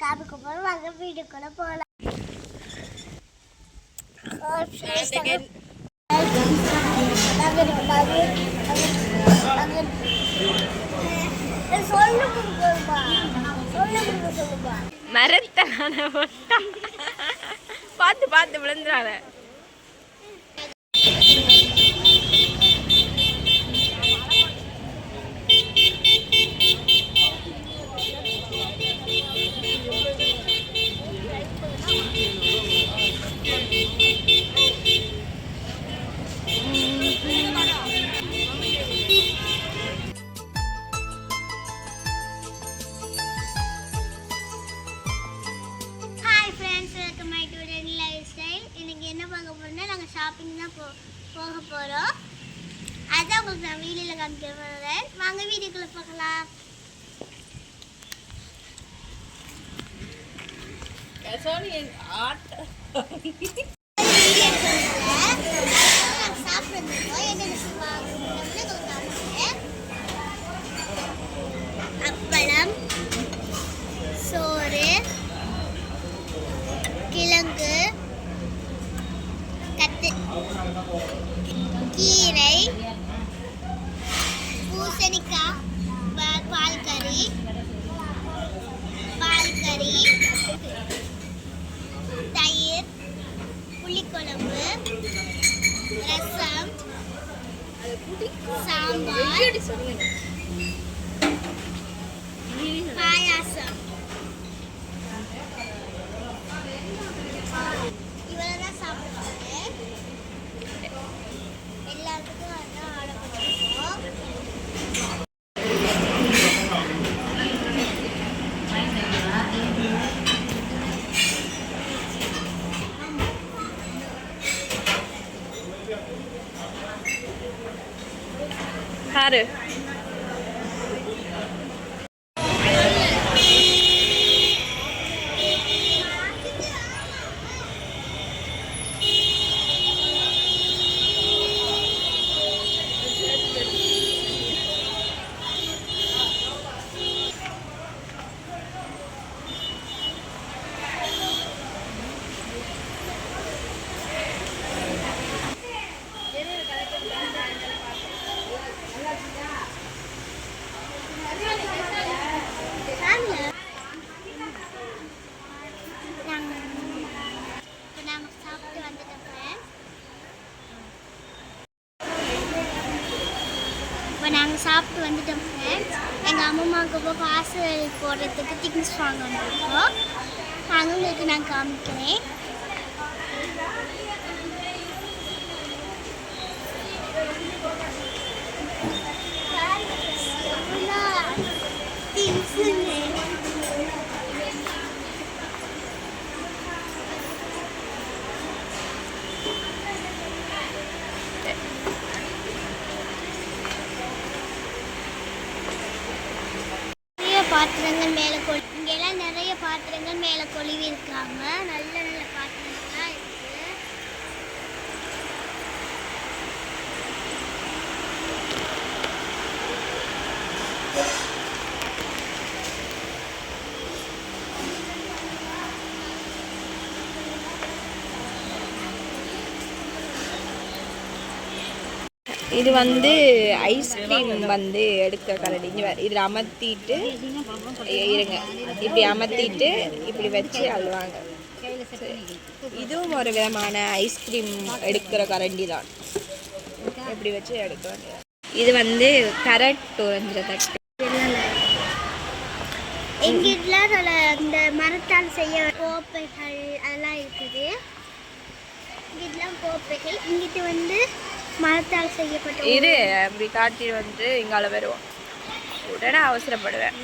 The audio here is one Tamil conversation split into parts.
காமிக்க போறோம். வாங்க வீடியோக்குள்ள போலாம். மரத்தான பார்த்து பார்த்து விழுந்துறாத. ஷாப்பிங் தான் போக போகிறோம். அதான் உங்களுக்கு நான் வீடியோவில் காமிக்க போகிறேன். வாங்க வீடியோக்குள்ளே போகலாம். அப்பளம், சோறு, கிழங்கு, கீரை, பூசணிக்காய், பால் கறி, தயிர், புளிக்குழம்பு, ரசம், சாம்பார், பாயாசம். இவ்வளவுதான் சாப்பிடுவாங்க. எல்லாத்துக்கும் அதான் ஆர்டர் பண்ணிருக்கோம். பாரு நாங்கள் சாப்பிட்டு வந்துட்டோம் ஃப்ரெண்ட்ஸ். எங்கள் அம்மாவுக்கு இப்போ பார்சல் போடுறதுக்கு திங்ஸ் வாங்க வந்துருக்கோம். நாங்கள் உங்களுக்கு நான் காமிக்கிறேன். பாத்திரங்கள் மேலே இங்கெல்லாம் நிறைய பாத்திரங்கள் மேலே கொழுவி இருக்காங்க. நல்ல நல்ல பாத்திரங்கள்லாம் இருக்கு. இது வந்து ஐஸ்கிரீம் வந்து எடுக்க கரடி. இதில் அமர்த்திட்டு இருங்க, இப்படி அமர்த்திட்டு இப்படி வச்சு அழுவாங்க. இதுவும் ஒரு விதமான ஐஸ்கிரீம் எடுக்கிற கரண்டி தான். இப்படி வச்சு எடுக்க வேண்டியது. இது வந்து கரெக்ட் உறைஞ்சிற தட்டு. எங்கிட்ட இந்த மரத்தால் செய்ய கோப்பைகள் அதெல்லாம் இருக்குது. இங்கெல்லாம் கோப்பைகள். இங்கிட்டு வந்து மரத்தால் செய்யப்பட்ட இரு அப்படி காட்டி வந்து இங்கால வருவோம். உடனே அவசரப்படுவேன்.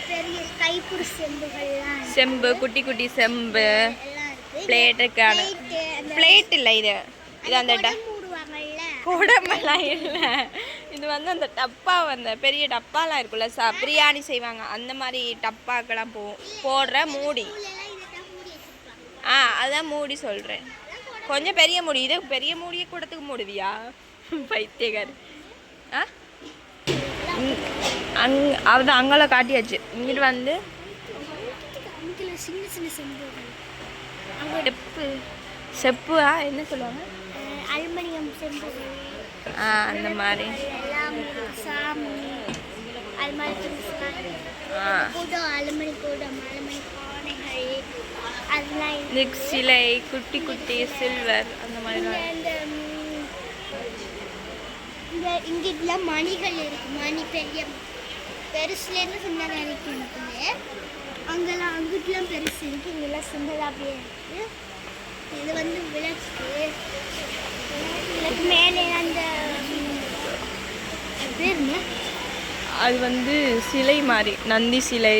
பெரிய கைப்புறு செம்புகள்லாம், செம்பு, குட்டி குட்டி செம்பு, பிளேட்டுக்கான பிளேட் இல்லை. இது இது அந்த குடமெல்லாம் இல்லை. இது வந்து அந்த டப்பா வந்து பெரிய டப்பாலாம் இருக்குல்ல, பிரியாணி செய்வாங்க அந்த மாதிரி டப்பாக்கெல்லாம் போடுற மூடி. அதான் மூடி சொல்கிறேன். கொஞ்சம் பெரிய மூடி. இது பெரிய மூடியை கூடத்துக்கு மூடுவியா பைத்தியக்கார்? அதுதான் அங்கெல்லாம் காட்டியாச்சு. இங்கிட்டு வந்து சின்ன சின்ன செம்புகள் செப்பு செப்புவா என்ன சொல்லுவாங்க அலுமினியம் செம்புகள் அந்த மாதிரி எல்லாம் சாமி அலுமினிய கூடம் அலுமினிய கூடம் அலுமினிய பானைகள் அதெல்லாம் இந்த சிலை குட்டி குட்டி சில்வர் அந்த மாதிரிலாம் இங்கெல்லாம் மணிகள் இருக்கு மணி பெரிய பெருசுலேருந்து சின்னதாக இருக்குன்னு அங்கெல்லாம் அங்கிட்டலாம் பெருசு இருக்கு இங்கெல்லாம் சின்னதாக அப்படியே இருக்கு இது வந்து விளக்கு விளக்கு மேலே அந்த பேர் என்ன அது வந்து சிலை மாதிரி நந்தி சிலை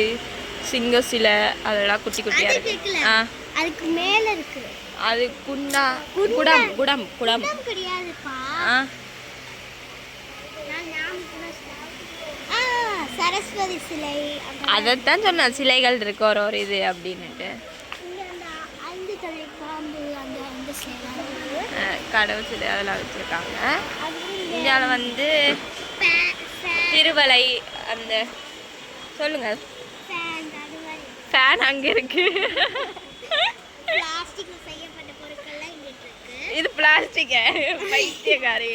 சிங்க சிலை அதெல்லாம் குட்டி குட்டியா அது இருக்கு இருக்குல்ல அதுக்கு மேலே இருக்கு அது குண்டா குடம் குடம் குடம் குடம் கிடையாதுப்பா சரஸ்வதி சிலை அதைத்தான் சொன்னேன் சிலைகள் இருக்கு ஒரு இது அப்படின்னுட்டு ஐந்து தலை பாம்பு அந்த அந்த சிலை கடவுள் சிலை அதெல்லாம் வச்சுருக்காங்க இந்தியாவில் வந்து திருவலை அந்த சொல்லுங்க ஃபேன் அங்கே இருக்கு பிளாஸ்டிக்ல செய்யப்பட்ட பொருட்கள்லாம் இங்க இருக்கு இது பிளாஸ்டிக் பைத்தியக்காரி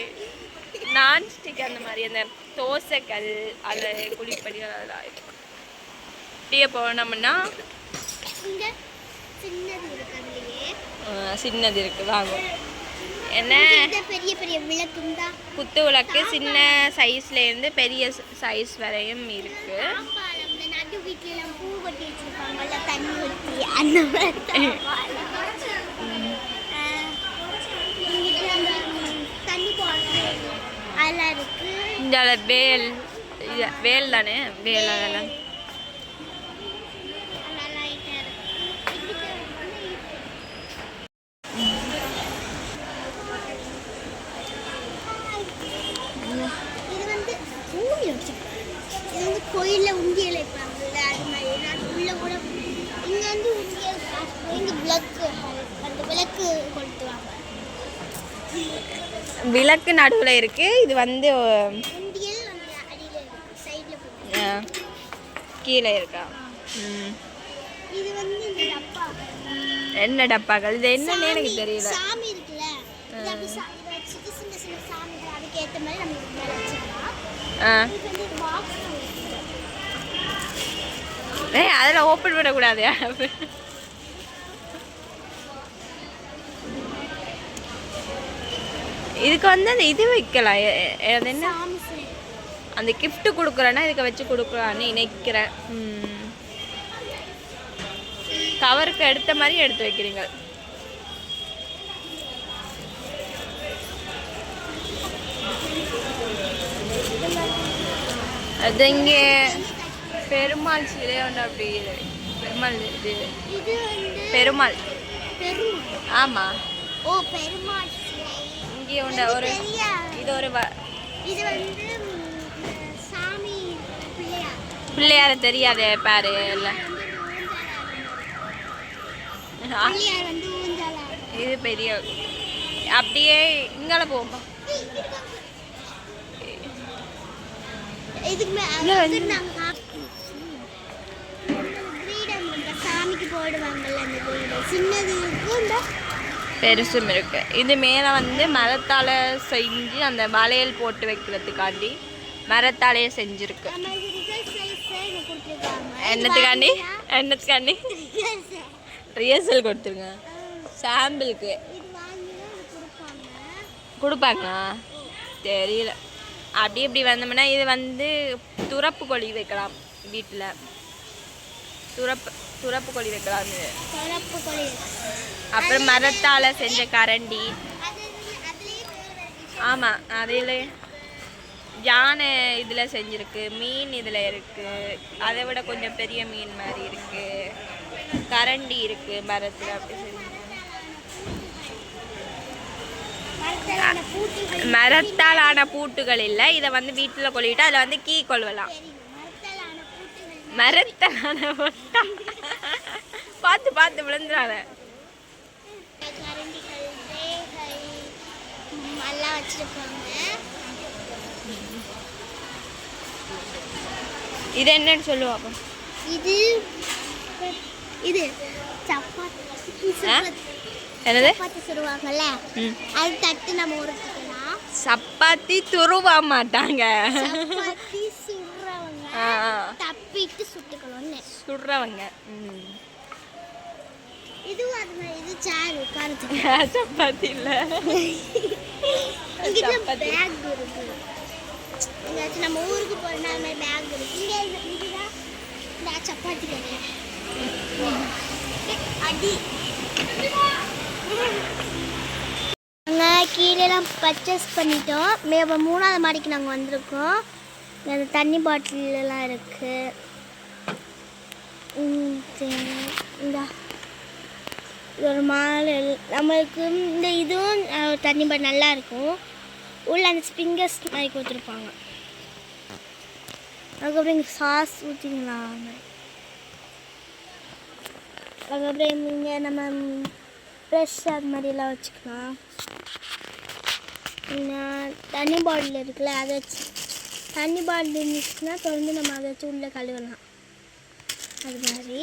நான்ஸ்டிக் அந்த மாதிரி அந்த தோசைக்கல் அதில் குழிப்படி அதெல்லாம் இப்படியே போனோம்னா இங்க சின்னது இருக்கு அதுலயே சின்னது இருக்கு வாங்க என்ன பெரிய பெரிய விளக்கும் தான் குத்து விளக்கு சின்ன சைஸ்லேருந்து பெரிய சைஸ் வரையும் இருக்கு நடு வீட்டுல பூ கட்டி வச்சிருப்பாங்கல்ல தண்ணி ஊற்றி அந்த மாதிரி தண்ணி போடுறது அதெல்லாம் இருக்கு இந்த வேல் வேல் தானே வேல் அதெல்லாம் கோயிலில் உண்டியல் வைப்பாங்கல்ல அது மாதிரி நான் உள்ள கூட இங்கே வந்து உண்டியல் இங்கே விளக்கு அந்த விளக்கு கொளுத்துவாங்க விளக்கு நடுவில் இருக்கு இது வந்து உண்டியல் அந்த அடியில் சைடில் கீழே இருக்கா இது வந்து இந்த டப்பா என்ன டப்பாக்கள் இது என்னன்னு எனக்கு தெரியல சாமி இருக்குல்ல இது அப்படி இதை வச்சுட்டு சின்ன சின்ன சாமிகள் அதுக்கு ஏற்ற மாதிரி நம்ம இதுக்கு மேலே வச்சுக்கலாம் இது வந்து பாக்ஸ் அதில் ஓப்பன் பண்ணக்கூடாது இதுக்கு வந்து அந்த இது வைக்கலாம் அது என்ன அந்த கிஃப்ட் கொடுக்குறேன்னா இதுக்கு வச்சு கொடுக்கலான்னு நினைக்கிறேன் கவருக்கு எடுத்த மாதிரி எடுத்து வைக்கிறீங்க அது இங்கே பெருமாள் சிலை ஒன்று அப்படி பெருமாள் இது பெருமாள் ஆமாம் ஓ பெருமாள் சிலை இங்கே உண்ட ஒரு இது ஒரு இது வந்து சாமி பிள்ளையார் பிள்ளையார தெரியாதே பாரு இல்லை இது பெரிய அப்படியே இங்கால போகும்பா சாமிக்கு போடுவாங்கல்ல அந்த கோயில் சின்னது இருக்கு பெருசும் இருக்கு இது மேலே வந்து மரத்தால் செஞ்சு அந்த வளையல் போட்டு வைக்கிறதுக்காண்டி மரத்தாலேயே செஞ்சுருக்கு என்னத்துக்காண்டி என்னத்துக்காண்டி ரிஹர்சல் கொடுத்துருங்க சாம்பிளுக்கு கொடுப்பாங்களா தெரியல அப்படி இப்படி வந்தோம்னா இது வந்து துறப்பு கொழி வைக்கலாம் வீட்டில் துறப்பு கொழி வைக்கலாம் அப்புறம் மரத்தால் செஞ்ச கரண்டி ஆமாம் அதில் யானை இதில் செஞ்சுருக்கு மீன் இதில் இருக்குது அதை விட கொஞ்சம் பெரிய மீன் மாதிரி இருக்குது கரண்டி இருக்குது மரத்தில் அப்படி செஞ்சு மரத்தாலான பூட்டுகள் இல்லை இதை வந்து வீட்டில் கொள்ளிட்டு அதில் வந்து கீ கொள்வலாம் மரத்தாலான பார்த்து பார்த்து விழுந்துடாத இது என்னன்னு சொல்லுவாங்க இது இது சப்பாத்தி என்னது சப்பாத்தி சுடுவாங்கல்ல அது தட்டு நம்ம உருட்டிக்கலாம். சப்பாத்தி துருவ மாட்டாங்க, சப்பாத்தி சுடுறவங்க தப்பிட்டு சுட்டுக்கணும்னு. சுடுறவங்க. இதுவும் அது மாதிரி. இது சேர் உட்காரத்துக்கு. சப்பாத்தி இல்ல, இங்க பேக் இருக்கு. எங்கேயாச்சும் நம்ம ஊருக்கு போறோம்னா அது மாதிரி பேக் இருக்கு. இங்கே இதுதான் இந்த சப்பாத்தி கடை. அடி நாங்கள் கீழேலாம் பர்ச்சேஸ் பண்ணிட்டோம். மேலே 3ஆவது மாடிக்கு நாங்கள் வந்திருக்கோம். அந்த தண்ணி பாட்டிலெலாம் இருக்குது. இந்த இது ஒரு மால். நம்மளுக்கு இந்த இதுவும் தண்ணி பாட்டில் நல்லா இருக்கும். உள்ள அந்த ஸ்பிங்கர்ஸ் மாதிரி கொடுத்துருப்பாங்க. அதுக்கப்புறம் இங்கே சாஸ் ஊற்றிக்கலாம். அதுக்கப்புறம் இங்கே நம்ம ப்ரெஷ் அது மாதிரிலாம் வச்சுக்கலாம். தண்ணி பாட்டில் இருக்குல்ல, அதை வச்சு தண்ணி பாட்டில் இருந்துச்சுன்னா தொடர்ந்து நம்ம அதை வச்சு உள்ளே கழுவலாம். அது மாதிரி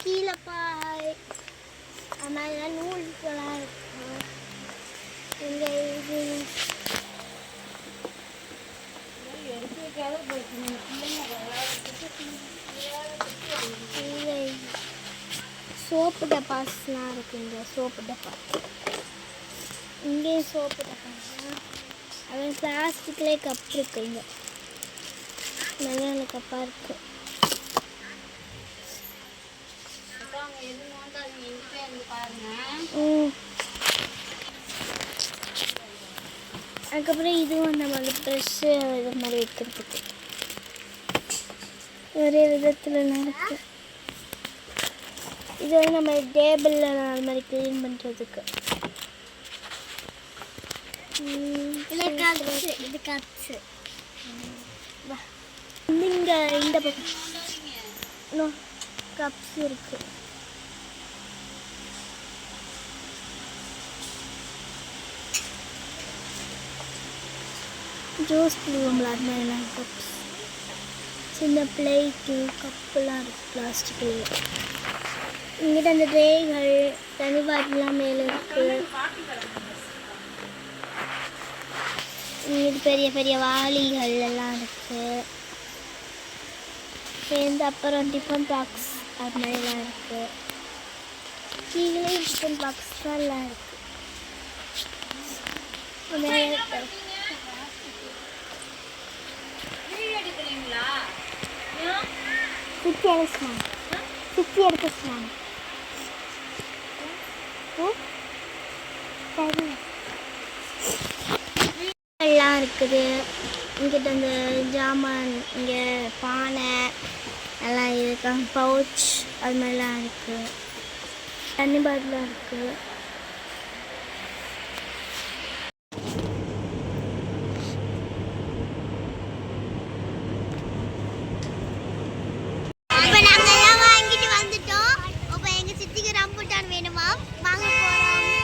கீழே பாய் அது மாதிரிலாம் நூல்களாக இருக்கும். இங்கே இது சோப்பு டப்பாஸ்லாம் இருக்குது. இங்கே சோப்பு டப்பா, இங்கேயும் சோப்பு டப்பா. அது பிளாஸ்டிக்லேயே கப் இருக்குது. இங்கே நல்ல கப்பாக இருக்குது. அதுக்கப்புறம் இதுவும் நம்ம அந்த ப்ரெஷ்ஷு இது மாதிரி வைக்கிறதுக்கு நிறைய விதத்தில் இருக்குது. இது வந்து நம்ம டேபிளில் அது மாதிரி க்ளீன் பண்ணுறதுக்கு. இது கப்ஸு. இங்கே இந்த பக்கம் கப்ஸ் இருக்குது. ஜூஸ் போடுவோம்ல அது மாதிரிலாம் கப்ஸ். சின்ன பிளேட்டு கப்புலாம் இருக்குது பிளாஸ்டிக்கில். இங்கிட்ட அந்த ட்ரேகள் தனி பாட்டிலாம் மேலே இருக்குது. இங்கிட்ட பெரிய பெரிய வாளிகள் எல்லாம் இருக்குது. சேர்ந்து அப்புறம் டிஃபன் பாக்ஸ் அது மாதிரிலாம் இருக்குது. கீழே டிஃபன் பாக்ஸ் தான் எல்லாம் இருக்குது. சுற்றி எடுக்க சொன்னாங்க. எல்லாம் இருக்குது. இங்கிட்ட அந்த ஜாமான், இங்கே பானை எல்லாம் இருக்காங்க. பவுச் அது மாதிரிலாம் இருக்குது. தண்ணி பாட்டிலாம் இருக்குது.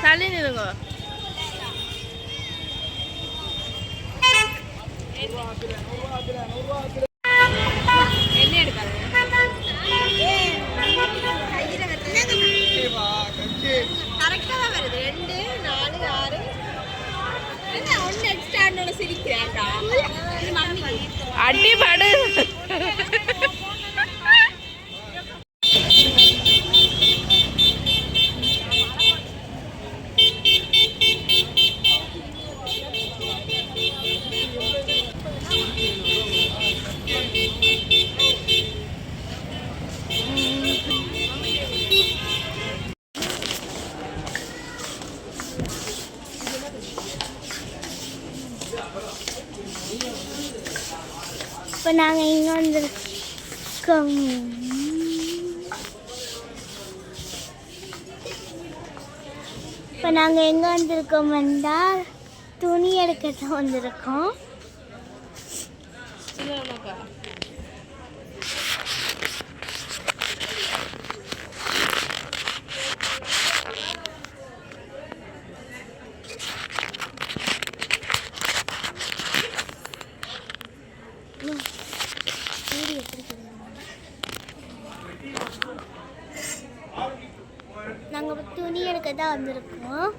தள்ளி நிறுங்க. என்ன எடுக்காது கரெக்டாக தான் வருது. 2 4 6 ஒன்று எக்ஸ்ட்ரா சிரிக்கிறேன்டா. அடிபடு. இப்போ நாங்கள் இங்கே வந்துருக்கோம். இப்போ நாங்கள் எங்கே வந்திருக்கோம் என்றால் துணி எடுக்க தான் வந்திருக்கோம். வீடியோ எப்படி தான் வந்திருக்கோம்.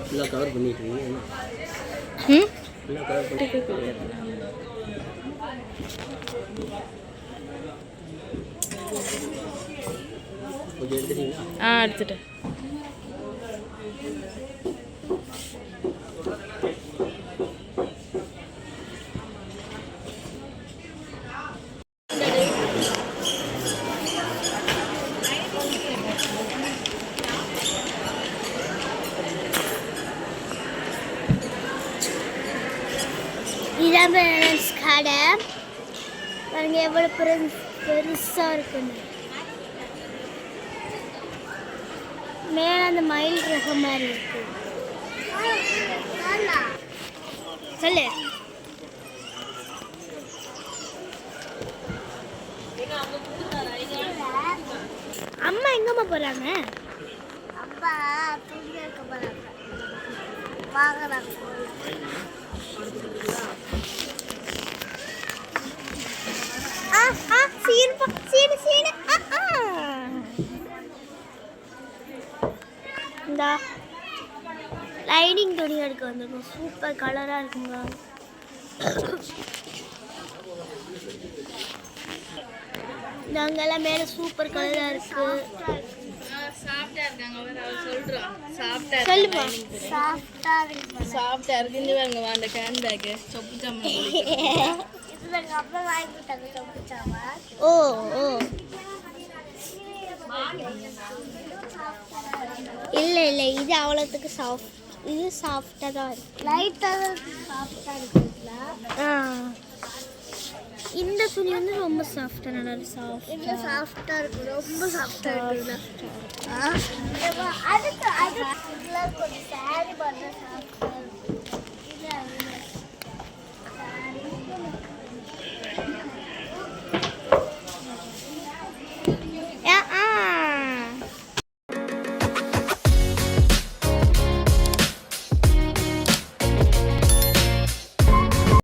ஃபுல்லாக கவர் பண்ணிட்டு இருக்கீங்க. ஃபுல்லாக கவர் பண்ணிட்டு கொஞ்சம் எடுத்துட்டீங்களா? எடுத்துட்டேன். இதான் கடை பாருங்க எவ்வளோ பெருசாக இருக்குன்னு. மேலே அந்த மயில் ரக மாதிரி இருக்கு. சொல்லு. அம்மா எங்கம்மா போறாங்க? அம்மா துணி எடுக்க போறாங்க. வாங்குறாங்க. இந்த லைனிங் துணி எடுக்க வந்திருக்கோம். சூப்பர் கலராக இருக்குங்க. நாங்கெல்லாம் மேலே சூப்பர் கலராக இருக்கு. சொல்லுப்பா. சாஃப்டா இருக்கு. இந்த பாருங்க அந்த கேன் பேக் சொப்பு சாமான். ஓ ஓ இல்லை இல்லை, இது அவ்வளோத்துக்கு சாஃப்ட். இது சாஃப்டாக தான் இருக்கு. லைட்டாக சாஃப்டாக இருக்குங்களா? இந்த துணி வந்து ரொம்ப சாஃப்டாக, நல்லா சாஃப்டாக சாஃப்டாக இருக்கு. ரொம்ப சாஃப்டாக இருக்குங்களா? அதுக்கு கொஞ்சம் சாரி பண்ண சாஃப்டாக இருக்கு.